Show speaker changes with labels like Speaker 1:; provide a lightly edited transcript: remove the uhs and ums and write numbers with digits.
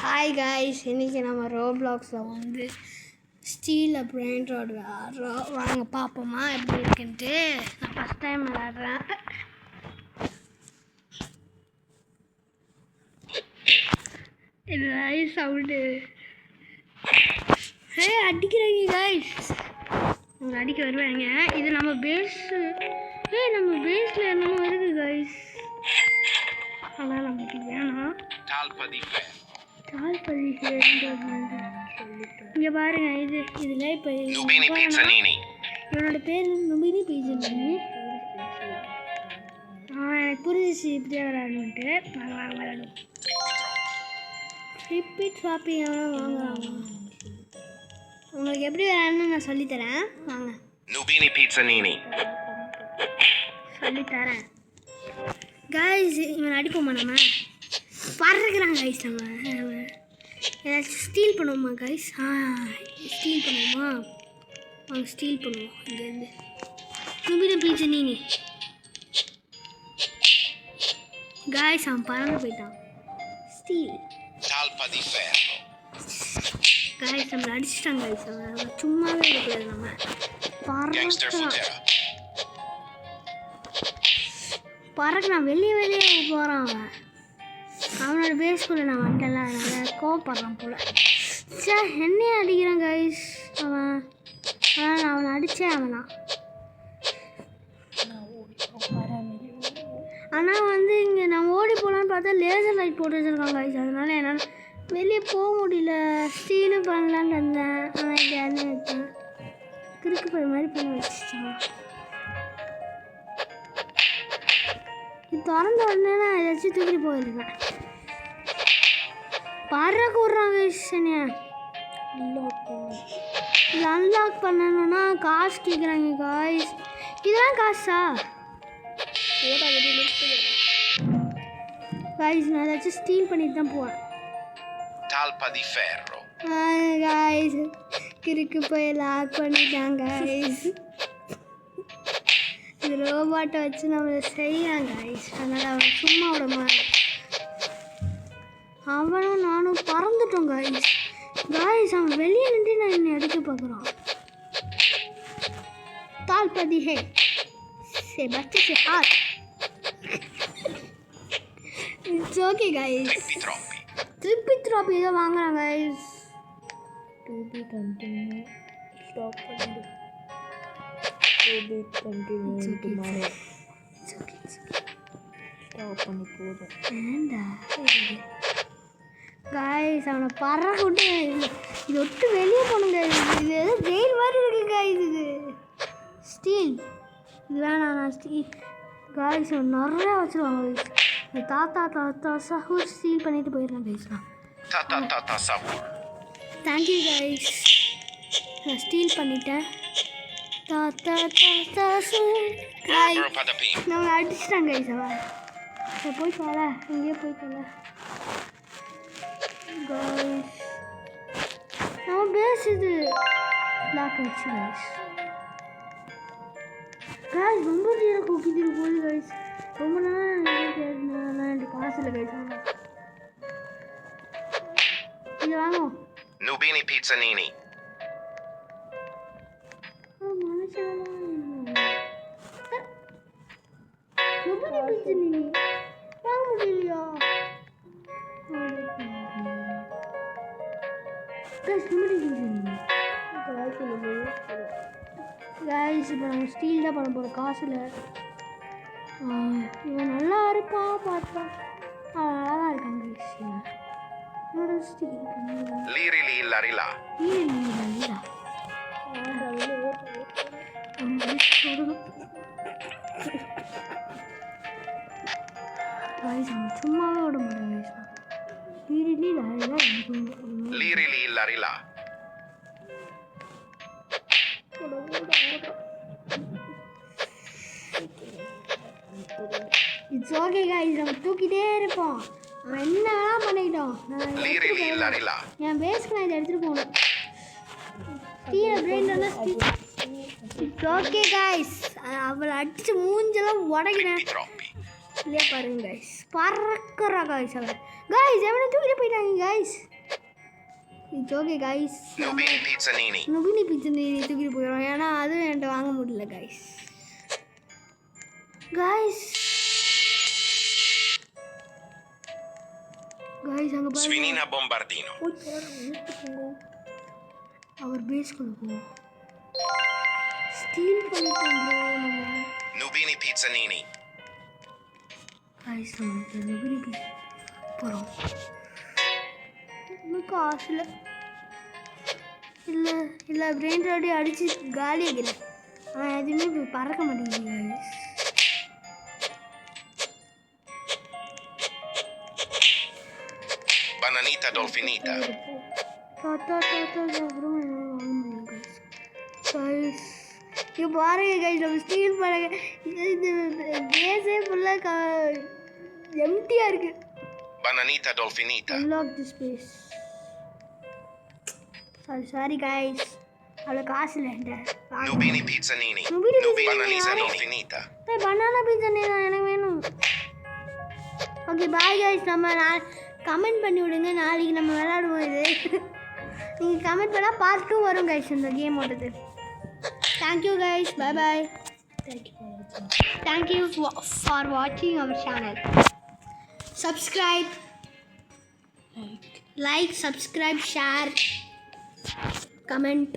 Speaker 1: Hi guys, இன்றைக்கி நம்ம ரோப்ளாக்ஸில் வந்து ஸ்டீல் அப்புறம் ஆண்ட்ராய்டு விளாட்றோம். வாங்க பார்ப்போமா எப்படி இருக்குன்ட்டு. நான் ஃபஸ்ட் டைம் விளாட்றேன். இது ரைஸ் சவுண்டு அடிக்கிறாங்க காய்ஸ். அவங்க அடிக்க வருவாங்க. இது நம்ம பேஸு. நம்ம பேஸில் என்னமோ வருது காய்ஸ். அதான் நமக்கு வேணாம். இங்கே பாருங்க, இதில் இப்போ இவனோட பேர் நுபினி பீட்சா. எனக்கு புரிஞ்சிச்சு இப்படியே விளையாடணுன்ட்டு. நாங்கள் விளையாடுவோம். ரிப்பீட் ஷாப்பிங் எவ்வளோ வாங்குறாங்க. உங்களுக்கு எப்படி விளையாடணும்னு நான் சொல்லித்தரேன். வாங்க
Speaker 2: நுபினி பீட்சா நீனி
Speaker 1: சொல்லித்தரேன் காய்ஸ். இவன் அடிப்போமா? நம்ம பறக்கிறான் காய்ஸ். நம்ம ஏதாச்சும் ஸ்டீல் பண்ணுவோமா காய்ஸ்? ஸ்டீல் பண்ணுவோமா? வாங்க ஸ்டீல் பண்ணுவோம். இங்கேருந்து நுபினி பீட்சா நீனி காய்ஸ். அவன் பறந்து போயிட்டான். ஸ்டீல் காய்ஸ் நம்மளை அடிச்சிட்டாங்க காய்ஸ். அவன் சும்மாவே இருக்கக்கூடாது. நம்ம பறக்கிறான். வெளியே போகிறான். அவனோட பேஸ்குள்ளே நான் வந்துட்டல, அதனால் கோவப்படுறான் போல். சார் என்னையே அடிக்கிறான் கைஸ் அவன். ஆனால் நான் அவனை அடித்தேன். அவனா ஆனால் வந்து இங்கே நான் ஓடி போகலான்னு பார்த்தா லேசர் லைட் போட்டு வச்சுருக்கான் கைஸ். அதனால் என்னால் வெளியே போக முடியல. ஸ்டீலும் பண்ணலான்னு இருந்தேன். ஆனால் இங்கே யாருன்னு வச்சேன். கிறுக்கு போய் மாதிரி பண்ணி வச்சுட்டான். இது திறந்த உடனே நான் ஏதாச்சும் தூக்கிட்டு போயிருக்கேன். பறக்க விட்றாங்க கைஸ்னியா. இது அன்லாக் பண்ணணும்னா காசு கேட்குறாங்க காய்ஸ். இதெல்லாம் காசா காய்ஸ்? நான் ஏதாச்சும் ஸ்டீல் பண்ணிட்டு தான் போவேன் காய்ஸ். கிறுக்கு போய் லாக் பண்ணிட்டாங்க காய்ஸ். இது ரோபாட்டை வச்சு நம்மளை செய்யாங்க காய்ஸ். அதனால் அவன் சும்மா விட மாட்டான். அவனும் நானும் பறந்துட்டோம் காய்ஸ். காய்ஸ் அவன் வெளியே நின்று நான் என்னை அடிக்க பார்க்குறான். தால்பதி ஹே சே பச்சை சே ஹாத். It's okay guys. Trippi Troppi ஏதோ வாங்குறாங்க காய்ஸ். ஸ்டாப் பண்ணிடு. காய்ஸ் அவனை பறக்க விட்டு இது விட்டு வெளியே போகணுங்க. இது ஏதோ ஜெயில் மாதிரி இருக்கு காய்ஸ். இது ஸ்டீல். இது வேணாம். நான் ஸ்டீல் காய்ஸ் அவன் நிறையா வச்சுருவாங்க காய்ஸ். இந்த தாத்தா சஹூர் ஸ்டீல் பண்ணிட்டு போயிடலாம் காய்ஸ். Thank you guys. நான் ஸ்டீல் பண்ணிட்டேன். நம்ம அடிச்சிட்டாங்க கைஸ். அவன் போய் போல இங்கேயே போய் போல கைஸ். நம்ம பேசுது லாக் ஆயிடுச்சு கைஸ். கைஸ் ரொம்ப நேரம் கூக்கிட்டு போகுது கைஸ். ரொம்ப நேரம் எனக்கு காசு இல்லை கைஸ். இது வாங்கும்
Speaker 2: நுபினி பீட்சா நீனி.
Speaker 1: கைஸ் இப்போ நம்ம ஸ்டீல் தான் பண்ண போகிறோம். காசு இல்லை. இவன் நல்லா இருப்பான் பார்த்தா. அவன் நல்லா தான் இருக்கான் கைஸ். என்னோட ஸ்டீல்
Speaker 2: லீரிலி இல்லறிலா கைஸ் அவன் சும்மாவே விட மாட்டேன் guys. Lirili Larila
Speaker 1: it's okay guys. நம்ம தூக்கிட்டே இருப்போம். அவன் என்ன வேணால் பண்ணிக்கிட்டோம். என் பேஸ்க்கு நான் இதை எடுத்துகிட்டு போகணும். Steel brain steel. It's okay guys. அவளை அடித்து மூஞ்செல்லாம் உடைக்கிறேன். இல்லையா பாருங்க கைஸ், பறக்கிறா கைஸ் அவன். கைஸ் எவனை தூக்கிட்டு போயிட்டாங்க guys. It's okay guys,
Speaker 3: Nubini Pizzanini.
Speaker 1: நுபினி பிச்சை தூக்கிட்டு போயிடும். ஏன்னா அதுவும் என்கிட்ட வாங்க முடியல கைஸ். கைஸ் கைஸ் அங்கே பாருங்க.
Speaker 3: Sfinina Bombardino.
Speaker 1: போய் போங்க, அவர் பேஸ்குள்ள போவோம். ஸ்டீல் பண்ணிட்டோம் ப்ரோ நம்ம.
Speaker 3: Nubini Pizzanini.
Speaker 1: கைஸ் நம்ம நுபினி பிச்சை போகிறோம். இன்னும் காசு இல்லை. இல்லை இல்லை பிரெயின் ராடி அடித்து காலி ஆகிறேன். ஆனால் எதுவுமே இப்போ பறக்க மாட்டேங்குது கைஸ்.
Speaker 3: Bananita Dolfinita.
Speaker 1: அப்புறம் என்னால் வாங்க முடியும் கைஸ். கைஸ் இங்கே பாருங்க கைஸ், நம்ம ஸ்டீல் பாருங்க. இது பேஸே ஃபுல்லாக எம்டியாக இருக்குது.
Speaker 3: Bananita Dolfinita.
Speaker 1: Unlock the space. Sorry guys. அவ்வளோ காசு இல்லை என்கிட்ட.
Speaker 3: Nubini Pizzanini.
Speaker 1: Nubini Pizzanini.
Speaker 3: Bananita Dolfinita.
Speaker 1: Banana pizza எனக்கு வேணும். ஓகே பாய் கைஸ், நம்ம கமெண்ட் பண்ணி விடுங்க, நாளைக்கு நம்ம விளையாடுவோம். இது நீங்கள் கமெண்ட் பண்ணால் பார்ட் 2 வரும் கைஸ் இந்த கேமோடது. Thank you guys, bye bye. Thank you for வாட்சிங் our channel. Subscribe, like, subscribe, share, comment.